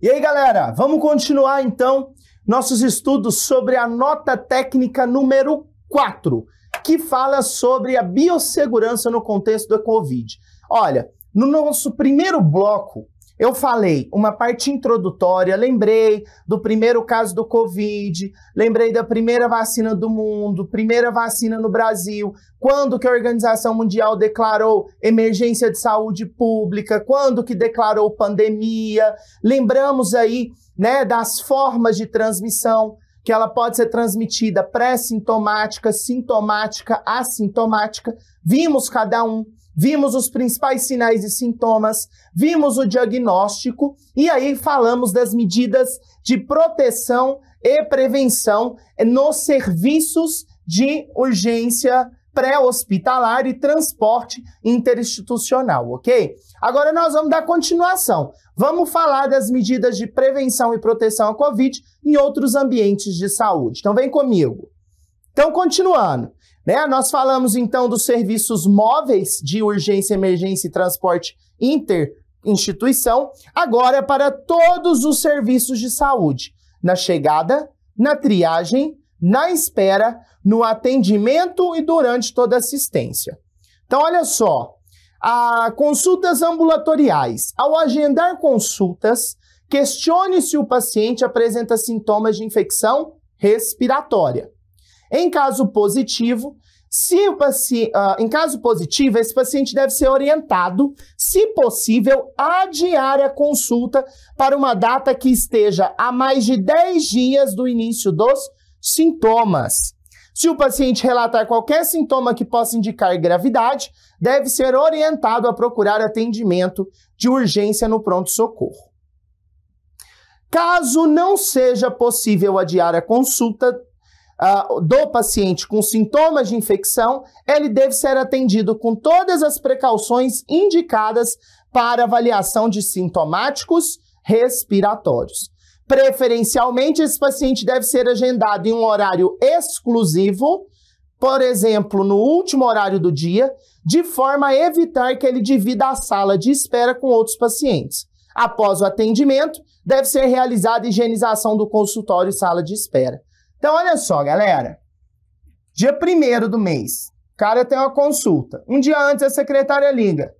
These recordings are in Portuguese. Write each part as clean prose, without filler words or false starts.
E aí, galera, vamos continuar então nossos estudos sobre a nota técnica número 4, que fala sobre a biossegurança no contexto da Covid. Olha, no nosso primeiro bloco, eu falei uma parte introdutória, lembrei do primeiro caso do Covid, lembrei da primeira vacina do mundo, primeira vacina no Brasil, quando que a Organização Mundial declarou emergência de saúde pública, quando que declarou pandemia, lembramos aí, né, das formas de transmissão, que ela pode ser transmitida pré-sintomática, sintomática, assintomática, vimos cada um. Vimos os principais sinais e sintomas, vimos o diagnóstico e aí falamos das medidas de proteção e prevenção nos serviços de urgência pré-hospitalar e transporte interinstitucional, ok? Agora nós vamos dar continuação. Vamos falar das medidas de prevenção e proteção à Covid em outros ambientes de saúde. Então vem comigo. Então, continuando. Nós falamos, então, dos serviços móveis de urgência, emergência e transporte interinstituição, agora é para todos os serviços de saúde, na chegada, na triagem, na espera, no atendimento e durante toda a assistência. Então, olha só, consultas ambulatoriais. Ao agendar consultas, questione se o paciente apresenta sintomas de infecção respiratória. Em caso positivo, em caso positivo, esse paciente deve ser orientado, se possível, a adiar a consulta para uma data que esteja a mais de 10 dias do início dos sintomas. Se o paciente relatar qualquer sintoma que possa indicar gravidade, deve ser orientado a procurar atendimento de urgência no pronto-socorro. Caso não seja possível adiar a consulta do paciente com sintomas de infecção, ele deve ser atendido com todas as precauções indicadas para avaliação de sintomáticos respiratórios. Preferencialmente, esse paciente deve ser agendado em um horário exclusivo, por exemplo, no último horário do dia, de forma a evitar que ele divida a sala de espera com outros pacientes. Após o atendimento, deve ser realizada a higienização do consultório e sala de espera. Então, olha só, galera, dia 1º do mês, o cara tem uma consulta. Um dia antes, a secretária liga.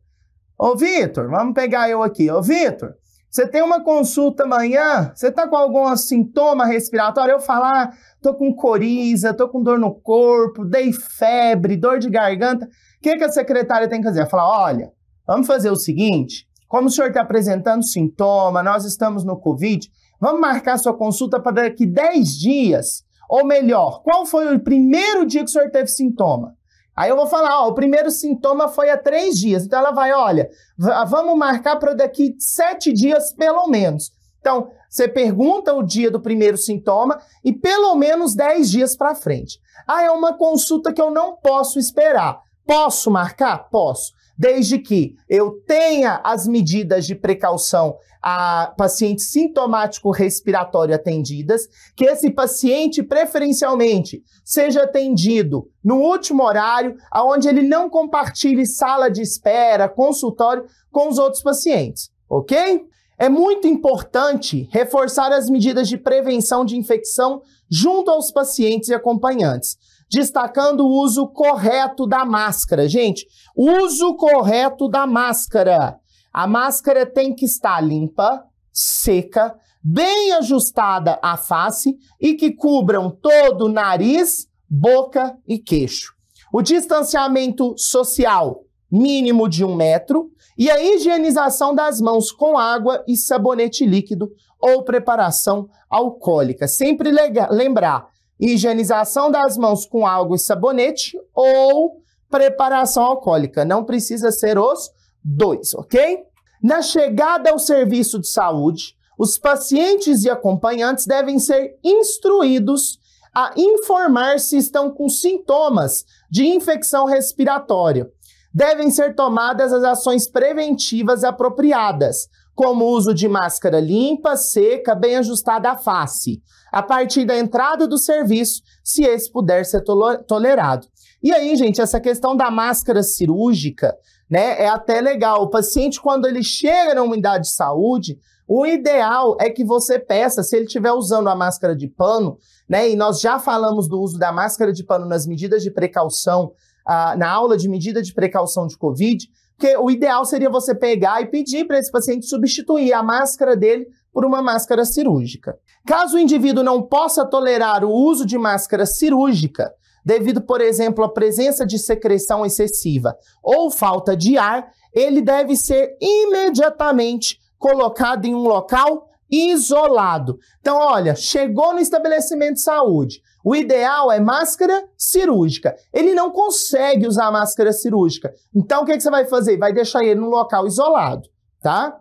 Ô, Vitor, vamos pegar eu aqui. Ô, Vitor, você tem uma consulta amanhã? Você tá com algum sintoma respiratório? Eu falo, tô com coriza, tô com dor no corpo, dei febre, dor de garganta. O que a secretária tem que fazer? Ela fala, olha, vamos fazer o seguinte, como o senhor está apresentando sintoma, nós estamos no Covid, vamos marcar sua consulta para daqui 10 dias. Ou melhor, qual foi o primeiro dia que o senhor teve sintoma? Aí eu vou falar, o primeiro sintoma foi há 3 dias. Então ela vai, olha, vamos marcar para daqui 7 dias pelo menos. Então, você pergunta o dia do primeiro sintoma e pelo menos 10 dias para frente. É uma consulta que eu não posso esperar. Posso marcar? Posso. Desde que eu tenha as medidas de precaução a paciente sintomático respiratório atendidas, que esse paciente, preferencialmente, seja atendido no último horário, onde ele não compartilhe sala de espera, consultório com os outros pacientes, ok? É muito importante reforçar as medidas de prevenção de infecção junto aos pacientes e acompanhantes, destacando o uso correto da máscara. Gente, uso correto da máscara. A máscara tem que estar limpa, seca, bem ajustada à face e que cubram todo o nariz, boca e queixo. O distanciamento social mínimo de 1 metro e a higienização das mãos com água e sabonete líquido ou preparação alcoólica. Sempre lembrar, higienização das mãos com água e sabonete ou preparação alcoólica. Não precisa ser os 2, ok? Na chegada ao serviço de saúde, os pacientes e acompanhantes devem ser instruídos a informar se estão com sintomas de infecção respiratória. Devem ser tomadas as ações preventivas apropriadas, como o uso de máscara limpa, seca, bem ajustada à face, a partir da entrada do serviço, se esse puder ser tolerado. E aí, gente, essa questão da máscara cirúrgica, né, é até legal. O paciente, quando ele chega na unidade de saúde, O ideal é que você peça, se ele estiver usando a máscara de pano, né? E nós já falamos do uso da máscara de pano nas medidas de precaução, na aula de medida de precaução de Covid, porque o ideal seria você pegar e pedir para esse paciente substituir a máscara dele por uma máscara cirúrgica. Caso o indivíduo não possa tolerar o uso de máscara cirúrgica, devido, por exemplo, à presença de secreção excessiva ou falta de ar, ele deve ser imediatamente colocado em um local isolado. Então, olha, chegou no estabelecimento de saúde, o ideal é máscara cirúrgica. Ele não consegue usar máscara cirúrgica. Então, o que você vai fazer? Vai deixar ele num local isolado, tá?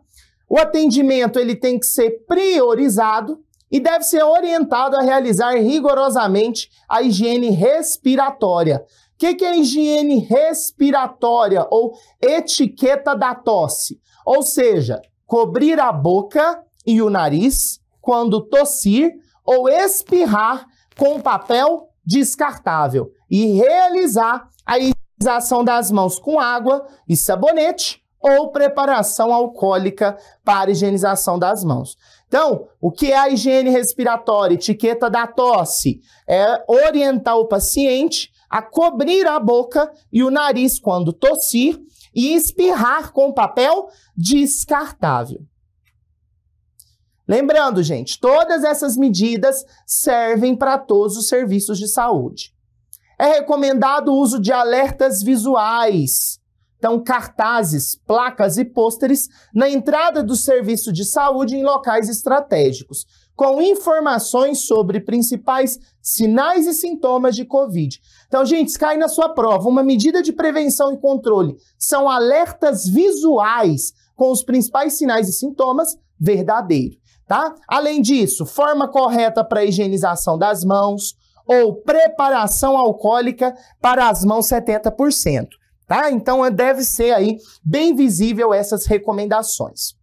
O atendimento ele tem que ser priorizado e deve ser orientado a realizar rigorosamente a higiene respiratória. O que é higiene respiratória ou etiqueta da tosse? Ou seja, cobrir a boca e o nariz quando tossir ou espirrar com papel descartável e realizar a higienização das mãos com água e sabonete ou preparação alcoólica para higienização das mãos. Então, o que é a higiene respiratória, etiqueta da tosse? É orientar o paciente a cobrir a boca e o nariz quando tossir e espirrar com papel descartável. Lembrando, gente, todas essas medidas servem para todos os serviços de saúde. É recomendado o uso de alertas visuais, então cartazes, placas e pôsteres na entrada do serviço de saúde em locais estratégicos, com informações sobre principais sinais e sintomas de Covid. Então, gente, cai na sua prova. Uma medida de prevenção e controle são alertas visuais com os principais sinais e sintomas verdadeiro, tá? Além disso, forma correta para a higienização das mãos ou preparação alcoólica para as mãos 70%, tá? Então, deve ser aí bem visível essas recomendações.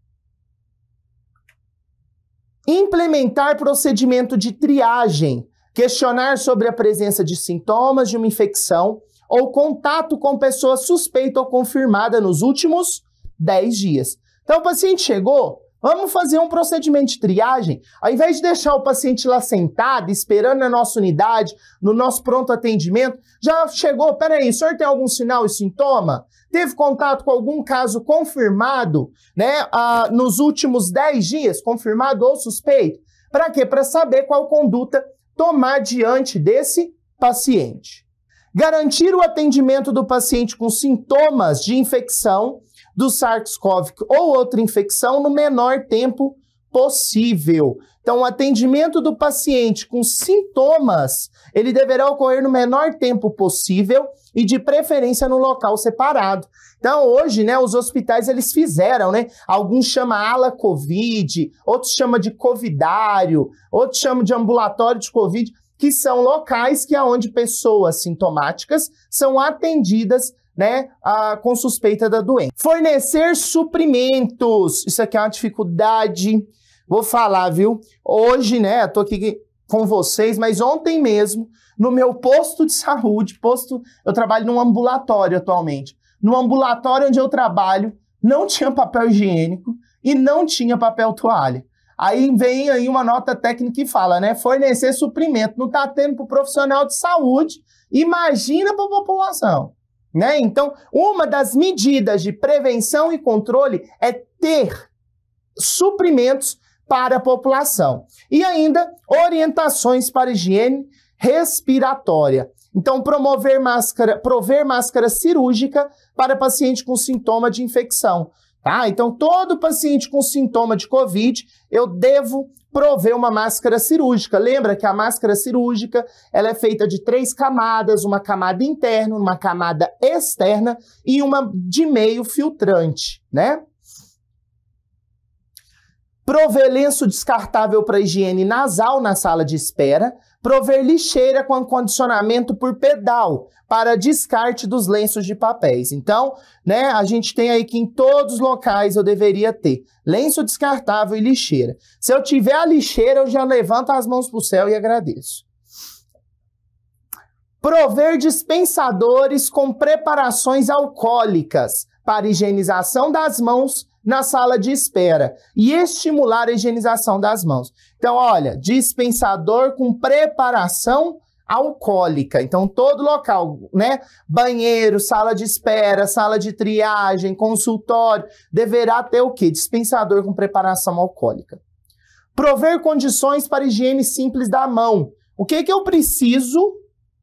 Implementar procedimento de triagem, questionar sobre a presença de sintomas de uma infecção ou contato com pessoa suspeita ou confirmada nos últimos 10 dias. Então, o paciente chegou, vamos fazer um procedimento de triagem. Ao invés de deixar o paciente lá sentado, esperando na nossa unidade, no nosso pronto atendimento, já chegou, peraí, o senhor tem algum sinal e sintoma? Teve contato com algum caso confirmado, né, nos últimos 10 dias, confirmado ou suspeito? Para quê? Para saber qual conduta tomar diante desse paciente. Garantir o atendimento do paciente com sintomas de infecção do SARS-CoV ou outra infecção no menor tempo possível. Então, o atendimento do paciente com sintomas, ele deverá ocorrer no menor tempo possível e de preferência no local separado. Então, hoje, né, os hospitais, eles fizeram, né, alguns chamam ala Covid, outros chamam de covidário, outros chamam de ambulatório de Covid, que são locais que é onde pessoas sintomáticas são atendidas, né, com suspeita da doença. Fornecer suprimentos, isso aqui é uma dificuldade, vou falar, viu? Hoje, né, eu tô aqui com vocês, mas ontem mesmo, no meu posto de saúde, eu trabalho num ambulatório atualmente, no ambulatório onde eu trabalho, não tinha papel higiênico e não tinha papel toalha. Aí vem aí uma nota técnica que fala, né, fornecer suprimento, não tá tendo para o profissional de saúde, imagina para a população. Né? Então, uma das medidas de prevenção e controle é ter suprimentos para a população. E ainda, orientações para higiene respiratória. Então, prover máscara cirúrgica para paciente com sintoma de infecção. Tá? Então, todo paciente com sintoma de Covid, eu devo prover uma máscara cirúrgica. Lembra que a máscara cirúrgica ela é feita de 3 camadas, uma camada interna, uma camada externa e uma de meio filtrante, né? Prover lenço descartável para higiene nasal na sala de espera. Prover lixeira com acondicionamento por pedal para descarte dos lenços de papéis. Então, né, a gente tem aí que em todos os locais eu deveria ter lenço descartável e lixeira. Se eu tiver a lixeira, eu já levanto as mãos para o céu e agradeço. Prover dispensadores com preparações alcoólicas para higienização das mãos na sala de espera e estimular a higienização das mãos. Então, olha, dispensador com preparação alcoólica. Então, todo local, né? Banheiro, sala de espera, sala de triagem, consultório, deverá ter o quê? Dispensador com preparação alcoólica. Prover condições para higiene simples da mão. O que que eu preciso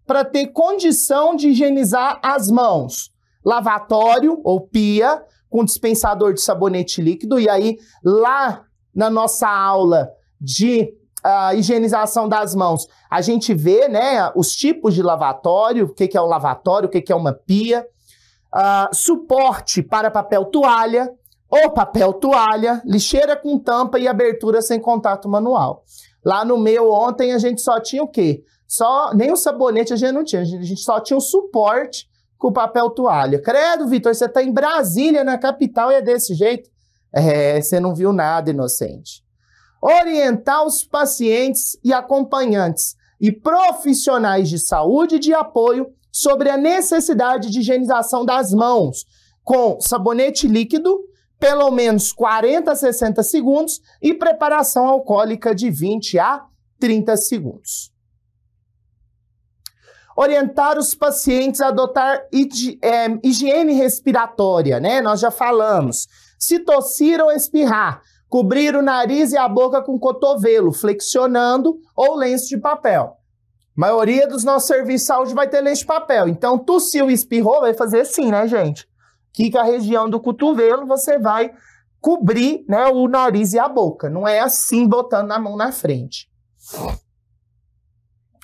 para ter condição de higienizar as mãos? Lavatório ou pia com dispensador de sabonete líquido. E aí, lá na nossa aula de higienização das mãos, a gente vê, né, os tipos de lavatório, o que que é o lavatório, o que que é uma pia. Suporte para papel toalha ou papel toalha, lixeira com tampa e abertura sem contato manual. Lá no meu ontem a gente só tinha o quê? Nem o sabonete a gente não tinha, a gente só tinha o suporte com papel toalha. Credo, Vitor, você está em Brasília, na capital, e é desse jeito? Você não viu nada, inocente. Orientar os pacientes e acompanhantes e profissionais de saúde e de apoio sobre a necessidade de higienização das mãos com sabonete líquido, pelo menos 40 a 60 segundos, e preparação alcoólica de 20 a 30 segundos. Orientar os pacientes a adotar higiene respiratória, né? Nós já falamos. Se tossir ou espirrar, cobrir o nariz e a boca com cotovelo, flexionando ou lenço de papel. A maioria dos nossos serviços de saúde vai ter lenço de papel. Então, tossiu e espirrou, vai fazer assim, né, gente? Que a região do cotovelo você vai cobrir, né, o nariz e a boca. Não é assim, botando a mão na frente.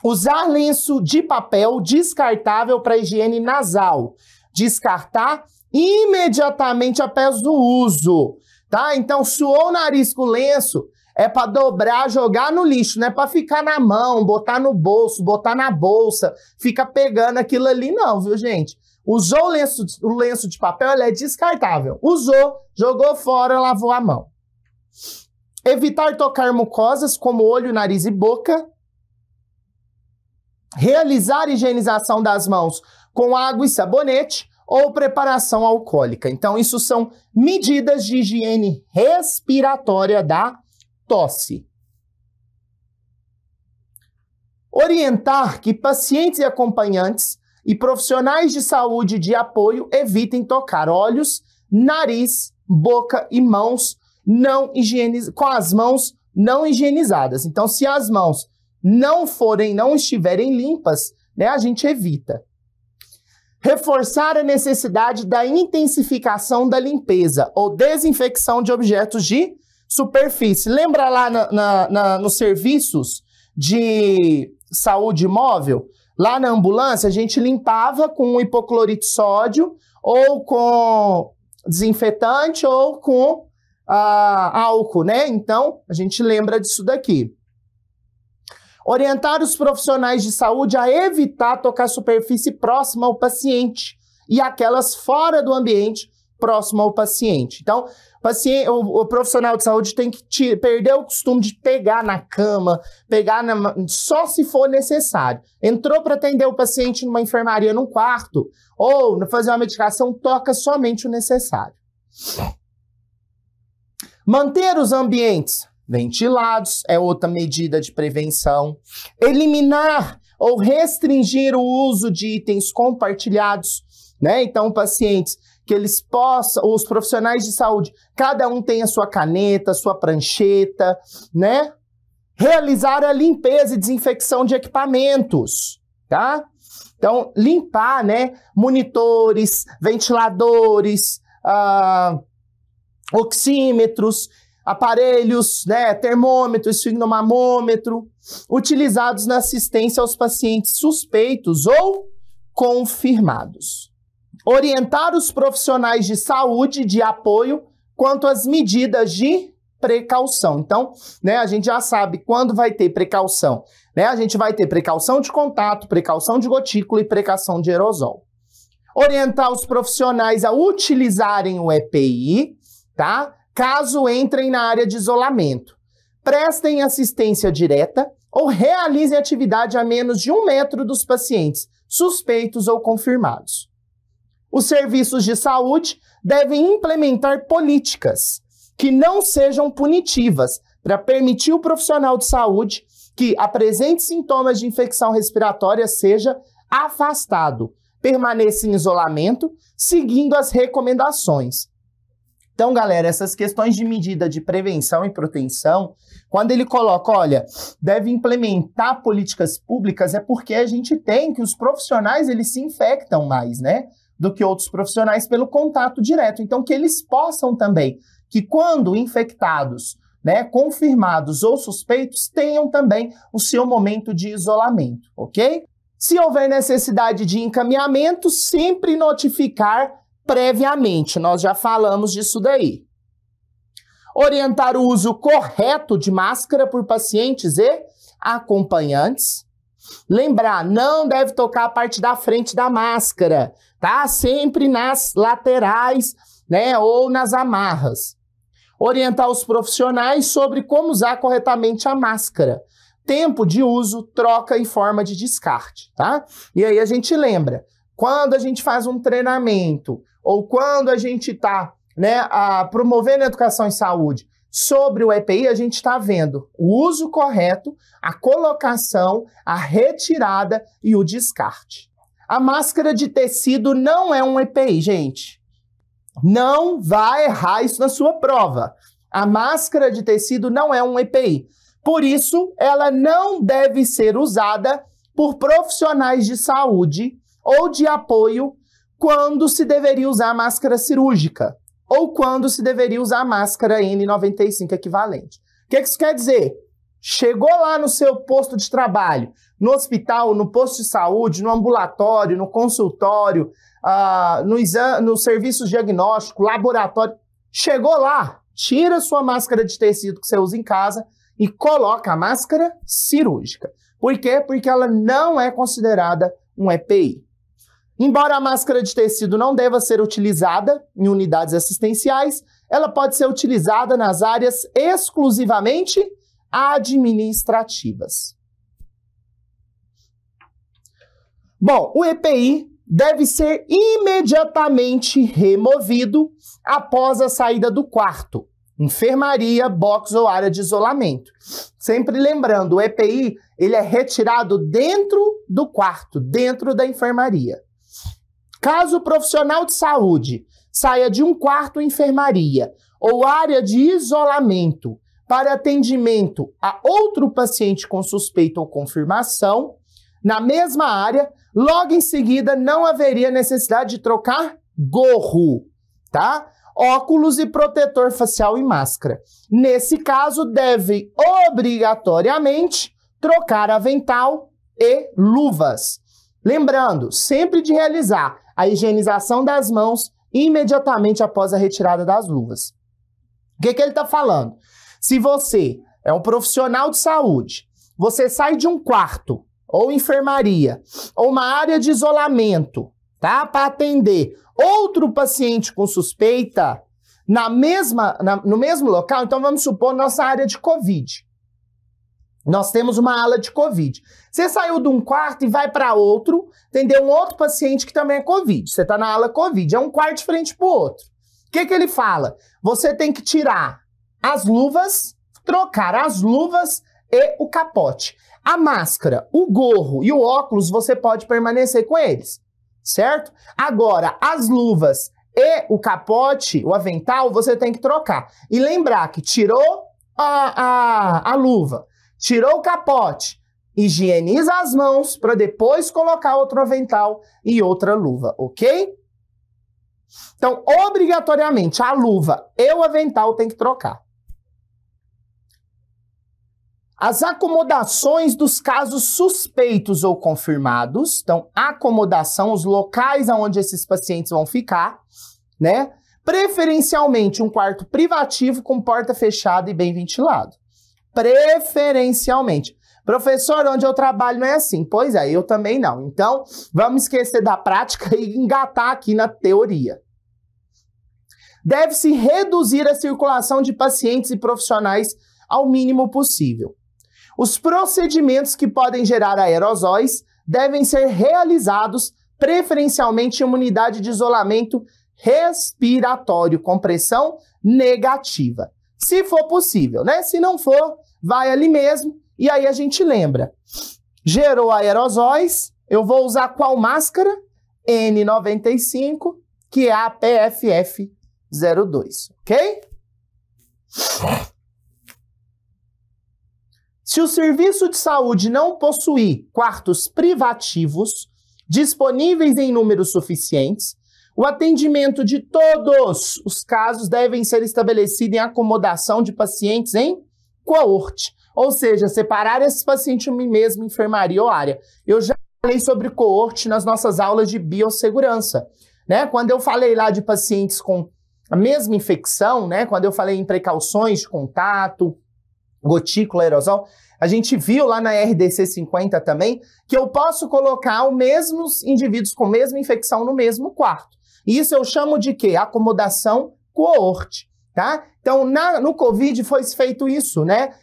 Usar lenço de papel descartável para higiene nasal. Descartar imediatamente após o uso. Tá? Então, suou o nariz com o lenço, é para dobrar, jogar no lixo, não é para ficar na mão, botar no bolso, botar na bolsa, fica pegando aquilo ali não, viu, gente? Usou o lenço de papel, ele é descartável. Usou, jogou fora, lavou a mão. Evitar tocar mucosas como olho, nariz e boca. Realizar a higienização das mãos com água e sabonete ou preparação alcoólica. Então, isso são medidas de higiene respiratória da tosse. Orientar que pacientes e acompanhantes e profissionais de saúde de apoio evitem tocar olhos, nariz, boca e mãos com as mãos não higienizadas. Então, se as mãos não estiverem limpas, né, a gente evita. Reforçar a necessidade da intensificação da limpeza ou desinfecção de objetos de superfície. Lembra lá nos serviços de saúde móvel? Lá na ambulância, a gente limpava com hipoclorito de sódio, ou com desinfetante, ou com álcool, né? Então, a gente lembra disso daqui. Orientar os profissionais de saúde a evitar tocar superfície próxima ao paciente e aquelas fora do ambiente próximo ao paciente. Então, o profissional de saúde tem que perder o costume de pegar na cama, só se for necessário. Entrou para atender o paciente numa enfermaria num quarto ou fazer uma medicação, toca somente o necessário. Manter os ambientes ventilados é outra medida de prevenção. Eliminar ou restringir o uso de itens compartilhados, né? Então, pacientes que eles possam, os profissionais de saúde, cada um tem a sua caneta, sua prancheta, né? Realizar a limpeza e desinfecção de equipamentos, tá? Então, limpar, né? Monitores, ventiladores, oxímetros, aparelhos, né, termômetro, esfigmomamômetro, utilizados na assistência aos pacientes suspeitos ou confirmados. Orientar os profissionais de saúde de apoio quanto às medidas de precaução. Então, né, a gente já sabe quando vai ter precaução, né? A gente vai ter precaução de contato, precaução de gotícula e precaução de aerosol. Orientar os profissionais a utilizarem o EPI, tá? Caso entrem na área de isolamento, prestem assistência direta ou realizem atividade a menos de 1 metro dos pacientes suspeitos ou confirmados. Os serviços de saúde devem implementar políticas que não sejam punitivas para permitir o profissional de saúde que apresente sintomas de infecção respiratória seja afastado, permaneça em isolamento, seguindo as recomendações. Então, galera, essas questões de medida de prevenção e proteção, quando ele coloca, olha, deve implementar políticas públicas, é porque a gente tem que os profissionais, eles se infectam mais, né, do que outros profissionais pelo contato direto. Então, que eles possam também, que quando infectados, né, confirmados ou suspeitos, tenham também o seu momento de isolamento, ok? Se houver necessidade de encaminhamento, sempre notificar previamente, nós já falamos disso daí. Orientar o uso correto de máscara por pacientes e acompanhantes. Lembrar, não deve tocar a parte da frente da máscara, tá? Sempre nas laterais, né, ou nas amarras. Orientar os profissionais sobre como usar corretamente a máscara. Tempo de uso, troca e forma de descarte, tá? E aí a gente lembra, quando a gente faz um treinamento ou quando a gente está, né, promovendo a educação em saúde sobre o EPI, a gente está vendo o uso correto, a colocação, a retirada e o descarte. A máscara de tecido não é um EPI, gente. Não vai errar isso na sua prova. A máscara de tecido não é um EPI. Por isso, ela não deve ser usada por profissionais de saúde ou de apoio quando se deveria usar máscara cirúrgica ou quando se deveria usar máscara N95 equivalente. O que isso quer dizer? Chegou lá no seu posto de trabalho, no hospital, no posto de saúde, no ambulatório, no consultório, no serviço diagnóstico, laboratório. Chegou lá, tira sua máscara de tecido que você usa em casa e coloca a máscara cirúrgica. Por quê? Porque ela não é considerada um EPI. Embora a máscara de tecido não deva ser utilizada em unidades assistenciais, ela pode ser utilizada nas áreas exclusivamente administrativas. Bom, o EPI deve ser imediatamente removido após a saída do quarto, enfermaria, box ou área de isolamento. Sempre lembrando, o EPI ele é retirado dentro do quarto, dentro da enfermaria. Caso o profissional de saúde saia de um quarto enfermaria ou área de isolamento para atendimento a outro paciente com suspeita ou confirmação, na mesma área, logo em seguida não haveria necessidade de trocar gorro, tá? Óculos e protetor facial e máscara. Nesse caso, deve obrigatoriamente trocar avental e luvas. Lembrando, sempre de realizar a higienização das mãos imediatamente após a retirada das luvas. O que ele está falando? Se você é um profissional de saúde, você sai de um quarto, ou enfermaria, ou uma área de isolamento, tá? Para atender outro paciente com suspeita no mesmo local, então vamos supor nossa área de Covid. Nós temos uma ala de Covid. Você saiu de um quarto e vai para outro, entendeu? Um outro paciente que também é Covid. Você está na ala Covid, é um quarto de frente para o outro. O que ele fala? Você tem que tirar as luvas, trocar as luvas e o capote. A máscara, o gorro e o óculos, você pode permanecer com eles, certo? Agora, as luvas e o capote, o avental, você tem que trocar. E lembrar que tirou a luva, tirou o capote, higieniza as mãos para depois colocar outro avental e outra luva, ok? Então, obrigatoriamente, a luva e o avental tem que trocar. As acomodações dos casos suspeitos ou confirmados, então, acomodação, os locais onde esses pacientes vão ficar, né? Preferencialmente um quarto privativo com porta fechada e bem ventilado. Preferencialmente. Professor, onde eu trabalho não é assim. Pois é, eu também não. Então, vamos esquecer da prática e engatar aqui na teoria. Deve-se reduzir a circulação de pacientes e profissionais ao mínimo possível. Os procedimentos que podem gerar aerosóis devem ser realizados preferencialmente em uma unidade de isolamento respiratório com pressão negativa. Se for possível, né? Se não for, vai ali mesmo. E aí a gente lembra. Gerou aerosóis, eu vou usar qual máscara? N95, que é a PFF02, ok? Se o serviço de saúde não possuir quartos privativos disponíveis em números suficientes, o atendimento de todos os casos devem ser estabelecido em acomodação de pacientes em coorte, ou seja, separar esses pacientes em mesma enfermaria ou área. Eu já falei sobre coorte nas nossas aulas de biossegurança, né? Quando eu falei lá de pacientes com a mesma infecção, né? Quando eu falei em precauções de contato, gotícula, aerosol, a gente viu lá na RDC 50 também que eu posso colocar os mesmos indivíduos com a mesma infecção no mesmo quarto. Isso eu chamo de quê? Acomodação coorte, tá? Então, no Covid foi feito isso, né?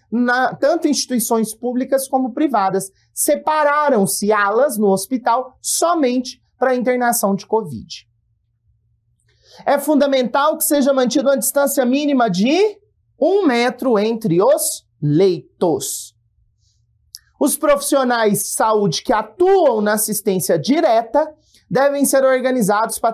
Tanto instituições públicas como privadas. Separaram-se alas no hospital somente para internação de Covid. É fundamental que seja mantida uma distância mínima de 1 metro entre os leitos. Os profissionais de saúde que atuam na assistência direta devem ser organizados para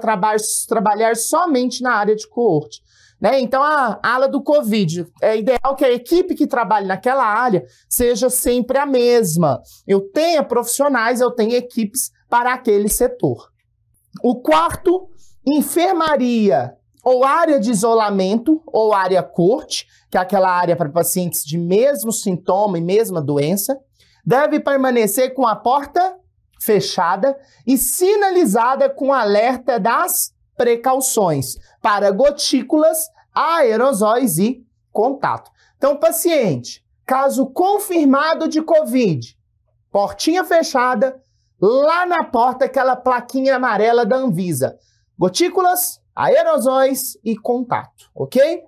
trabalhar somente na área de coorte, né? Então, a ala do Covid, é ideal que a equipe que trabalhe naquela área seja sempre a mesma. Eu tenha profissionais, eu tenho equipes para aquele setor. O quarto, enfermaria ou área de isolamento ou área coorte, que é aquela área para pacientes de mesmo sintoma e mesma doença, deve permanecer com a porta fechada e sinalizada com alerta das precauções para gotículas, aerosóis e contato. Então, paciente, caso confirmado de Covid, portinha fechada, lá na porta aquela plaquinha amarela da Anvisa. Gotículas, aerosóis e contato, ok?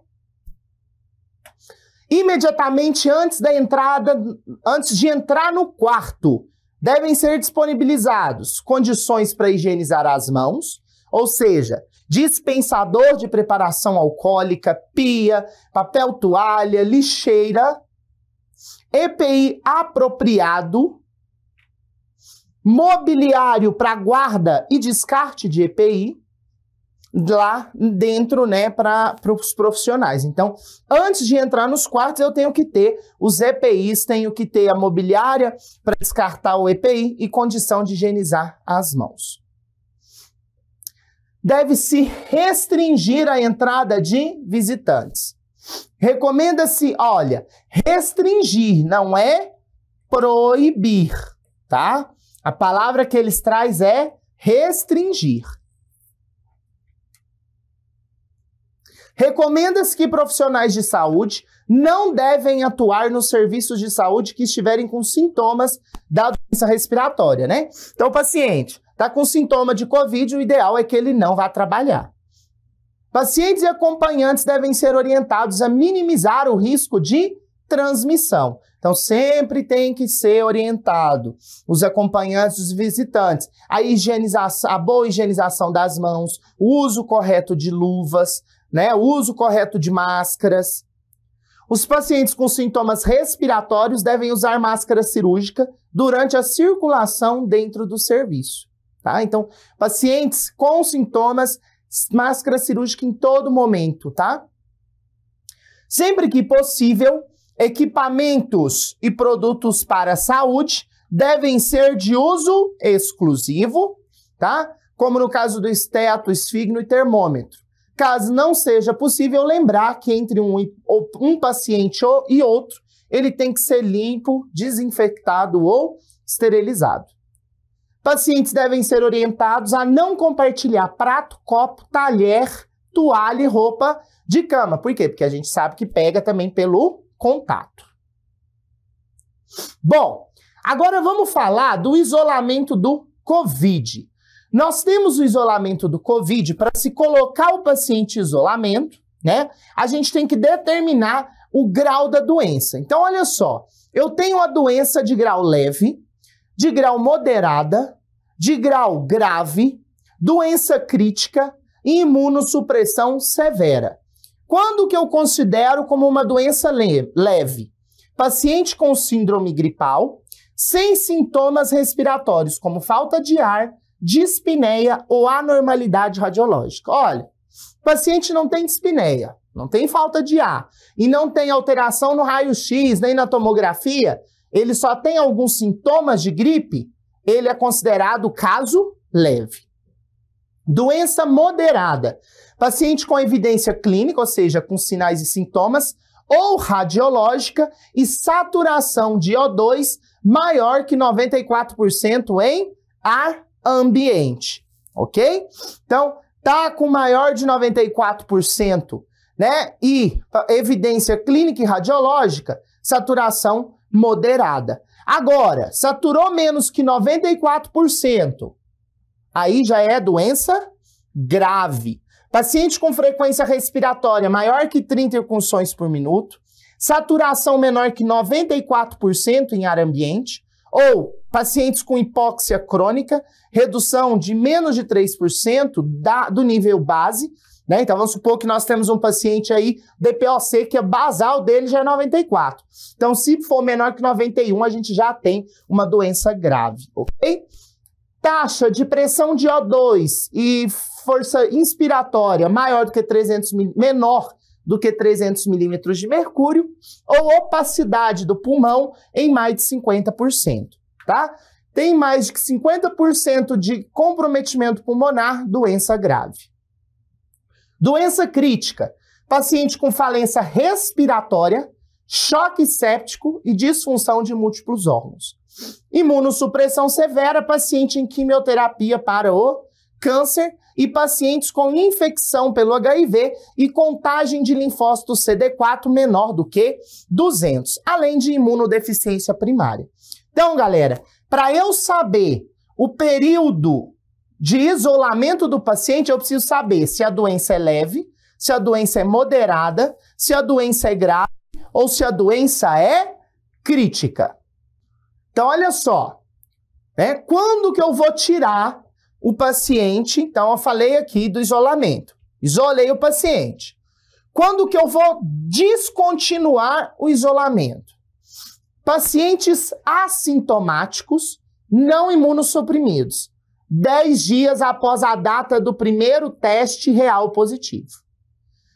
Imediatamente antes de entrar no quarto, devem ser disponibilizados condições para higienizar as mãos, ou seja, dispensador de preparação alcoólica, pia, papel toalha, lixeira, EPI apropriado, mobiliário para guarda e descarte de EPI, lá dentro, né, para os profissionais. Então, antes de entrar nos quartos, eu tenho que ter os EPIs, tenho que ter a mobiliária para descartar o EPI e condição de higienizar as mãos. Deve-se restringir a entrada de visitantes. Recomenda-se, olha, restringir, não é proibir, tá? A palavra que eles trazem é restringir. Recomenda-se que profissionais de saúde não devem atuar nos serviços de saúde que estiverem com sintomas da doença respiratória, né? Então, o paciente está com sintoma de Covid, o ideal é que ele não vá trabalhar. Pacientes e acompanhantes devem ser orientados a minimizar o risco de transmissão. Então, sempre tem que ser orientado os acompanhantes dos visitantes, a boa higienização das mãos, o uso correto de luvas, né, o uso correto de máscaras. Os pacientes com sintomas respiratórios devem usar máscara cirúrgica durante a circulação dentro do serviço, tá? Então, pacientes com sintomas, máscara cirúrgica em todo momento, tá? Sempre que possível, equipamentos e produtos para a saúde devem ser de uso exclusivo, tá? Como no caso do esteto, esfigno e termômetro. Caso não seja possível, lembrar que entre um paciente e outro, ele tem que ser limpo, desinfectado ou esterilizado. Pacientes devem ser orientados a não compartilhar prato, copo, talher, toalha e roupa de cama. Por quê? Porque a gente sabe que pega também pelo contato. Bom, agora vamos falar do isolamento do Covid. Nós temos o isolamento do Covid, para se colocar o paciente em isolamento, né? A gente tem que determinar o grau da doença. Então, olha só, eu tenho a doença de grau leve, de grau moderada, de grau grave, doença crítica e imunossupressão severa. Quando que eu considero como uma doença leve? Paciente com síndrome gripal, sem sintomas respiratórios, como falta de ar, dispneia ou anormalidade radiológica. Olha, o paciente não tem dispneia, não tem falta de ar e não tem alteração no raio-x nem na tomografia, ele só tem alguns sintomas de gripe, ele é considerado caso leve. Doença moderada, paciente com evidência clínica, ou seja, com sinais e sintomas, ou radiológica e saturação de O2 maior que 94% em ar ambiente, ok? Então, tá com maior de 94%, né? E evidência clínica e radiológica, saturação moderada. Agora, saturou menos que 94%, aí já é doença grave. Paciente com frequência respiratória maior que 30 incursões por minuto, saturação menor que 94% em ar ambiente, ou pacientes com hipóxia crônica, redução de menos de 3% do nível base, né? Então vamos supor que nós temos um paciente aí, DPOC, que a basal dele já é 94. Então se for menor que 91, a gente já tem uma doença grave, ok? Taxa de pressão de O2 e força inspiratória menor do que 300 milímetros de mercúrio, ou opacidade do pulmão em mais de 50%, tá? Tem mais de 50% de comprometimento pulmonar, doença grave. Doença crítica, paciente com falência respiratória, choque séptico e disfunção de múltiplos órgãos. Imunossupressão severa, paciente em quimioterapia para o câncer e pacientes com infecção pelo HIV e contagem de linfócitos CD4 menor do que 200, além de imunodeficiência primária. Então, galera, para eu saber o período de isolamento do paciente, eu preciso saber se a doença é leve, se a doença é moderada, se a doença é grave ou se a doença é crítica. Então, olha só, né? Quando que eu vou tirar o paciente? Então, eu falei aqui do isolamento. Isolei o paciente. Quando que eu vou descontinuar o isolamento? Pacientes assintomáticos, não imunossuprimidos, 10 dias após a data do primeiro teste real positivo.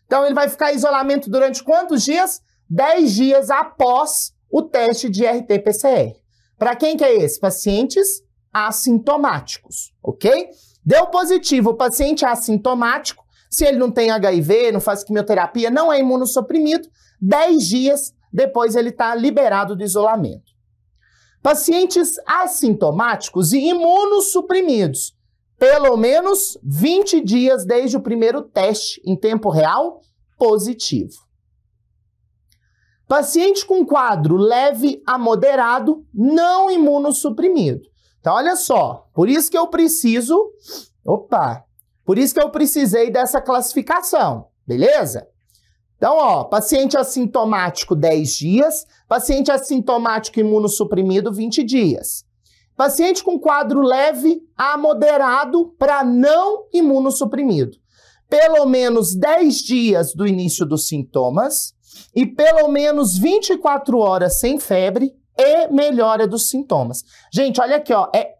Então, ele vai ficar em isolamento durante quantos dias? 10 dias após o teste de RT-PCR. Para quem que é esse? Pacientes assintomáticos, ok? Deu positivo o paciente assintomático, se ele não tem HIV, não faz quimioterapia, não é imunossuprimido, 10 dias depois ele está liberado do isolamento. Pacientes assintomáticos e imunossuprimidos, pelo menos 20 dias desde o primeiro teste em tempo real positivo. Paciente com quadro leve a moderado, não imunossuprimido. Então, olha só, por isso que eu precisei dessa classificação, beleza? Então, ó, paciente assintomático 10 dias, paciente assintomático imunossuprimido 20 dias. Paciente com quadro leve a moderado para não imunossuprimido. Pelo menos 10 dias do início dos sintomas e pelo menos 24 horas sem febre e melhora dos sintomas. Gente, olha aqui, ó, é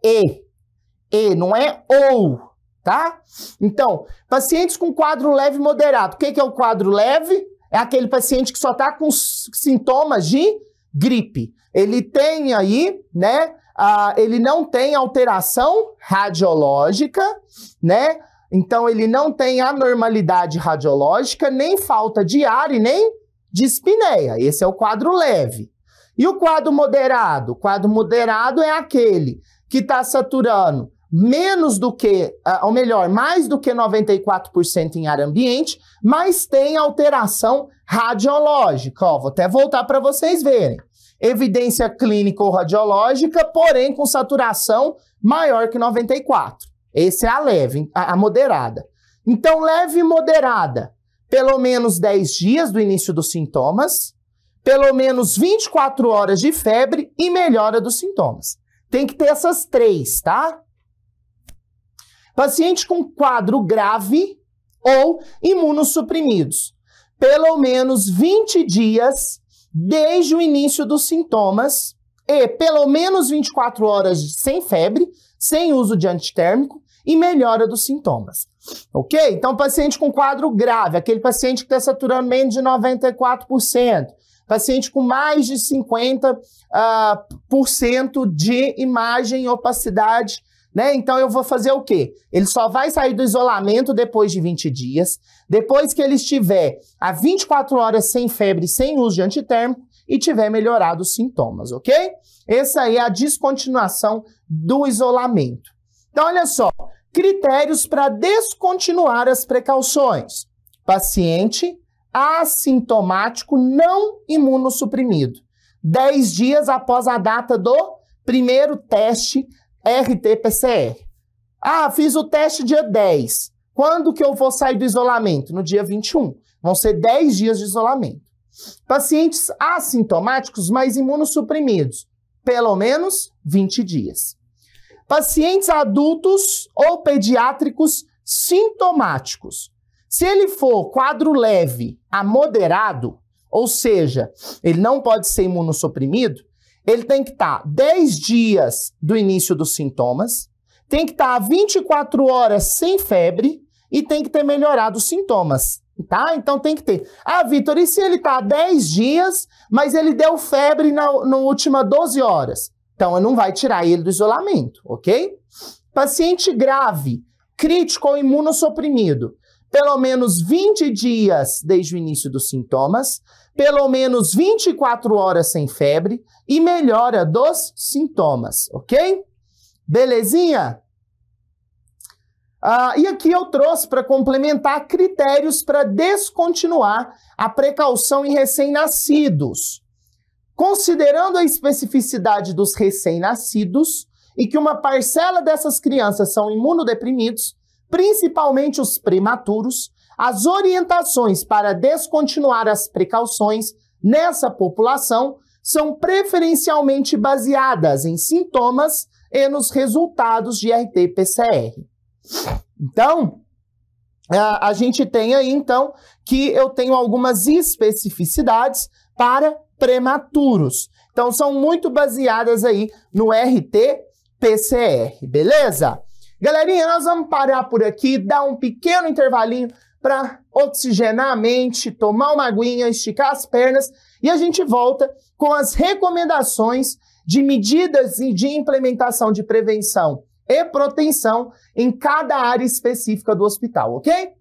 E, não é ou, tá? Então, pacientes com quadro leve e moderado. O que é o quadro leve? É aquele paciente que só tá com sintomas de gripe. Ele tem aí, né, ele não tem alteração radiológica, né? Então, ele não tem anormalidade radiológica, nem falta de ar e nem dispneia. Esse é o quadro leve. E o quadro moderado? O quadro moderado é aquele que está saturando menos do que, ou melhor, mais do que 94% em ar ambiente, mas tem alteração radiológica. Ó, vou até voltar para vocês verem. Evidência clínica ou radiológica, porém com saturação maior que 94. Esse é a leve, a moderada. Então, leve e moderada, pelo menos 10 dias do início dos sintomas, pelo menos 24 horas de febre e melhora dos sintomas. Tem que ter essas três, tá? Paciente com quadro grave ou imunossuprimidos. Pelo menos 20 dias desde o início dos sintomas e pelo menos 24 horas sem febre, sem uso de antitérmico e melhora dos sintomas. Ok? Então, paciente com quadro grave, aquele paciente que está saturando menos de 94%, paciente com mais de 50% de imagem e opacidade, né? Então, eu vou fazer o quê? Ele só vai sair do isolamento depois de 20 dias, depois que ele estiver a 24 horas sem febre, sem uso de antitérmico e tiver melhorado os sintomas, ok? Essa aí é a descontinuação do isolamento. Então, olha só, critérios para descontinuar as precauções. Paciente assintomático não imunossuprimido, 10 dias após a data do primeiro teste RT-PCR. Ah, fiz o teste dia 10. Quando que eu vou sair do isolamento? No dia 21. Vão ser 10 dias de isolamento. Pacientes assintomáticos, mas imunossuprimidos, pelo menos 20 dias. Pacientes adultos ou pediátricos sintomáticos. Se ele for quadro leve a moderado, ou seja, ele não pode ser imunossuprimido, ele tem que estar 10 dias do início dos sintomas, tem que estar 24 horas sem febre e tem que ter melhorado os sintomas, tá? Então tem que ter. Ah, Vitor, e se ele está 10 dias, mas ele deu febre na última 12 horas? Então não vai tirar ele do isolamento, ok? Paciente grave, crítico ou imunossuprimido, pelo menos 20 dias desde o início dos sintomas, pelo menos 24 horas sem febre e melhora dos sintomas, ok? Belezinha? E aqui eu trouxe para complementar critérios para descontinuar a precaução em recém-nascidos. Considerando a especificidade dos recém-nascidos e que uma parcela dessas crianças são imunodeprimidos, principalmente os prematuros, as orientações para descontinuar as precauções nessa população são preferencialmente baseadas em sintomas e nos resultados de RT-PCR. Então, a gente tem aí, então, que eu tenho algumas especificidades para prematuros. Então, são muito baseadas aí no RT-PCR, beleza? Galerinha, nós vamos parar por aqui, dar um pequeno intervalinho para oxigenar a mente, tomar uma aguinha, esticar as pernas e a gente volta com as recomendações de medidas e de implementação de prevenção e proteção em cada área específica do hospital, ok?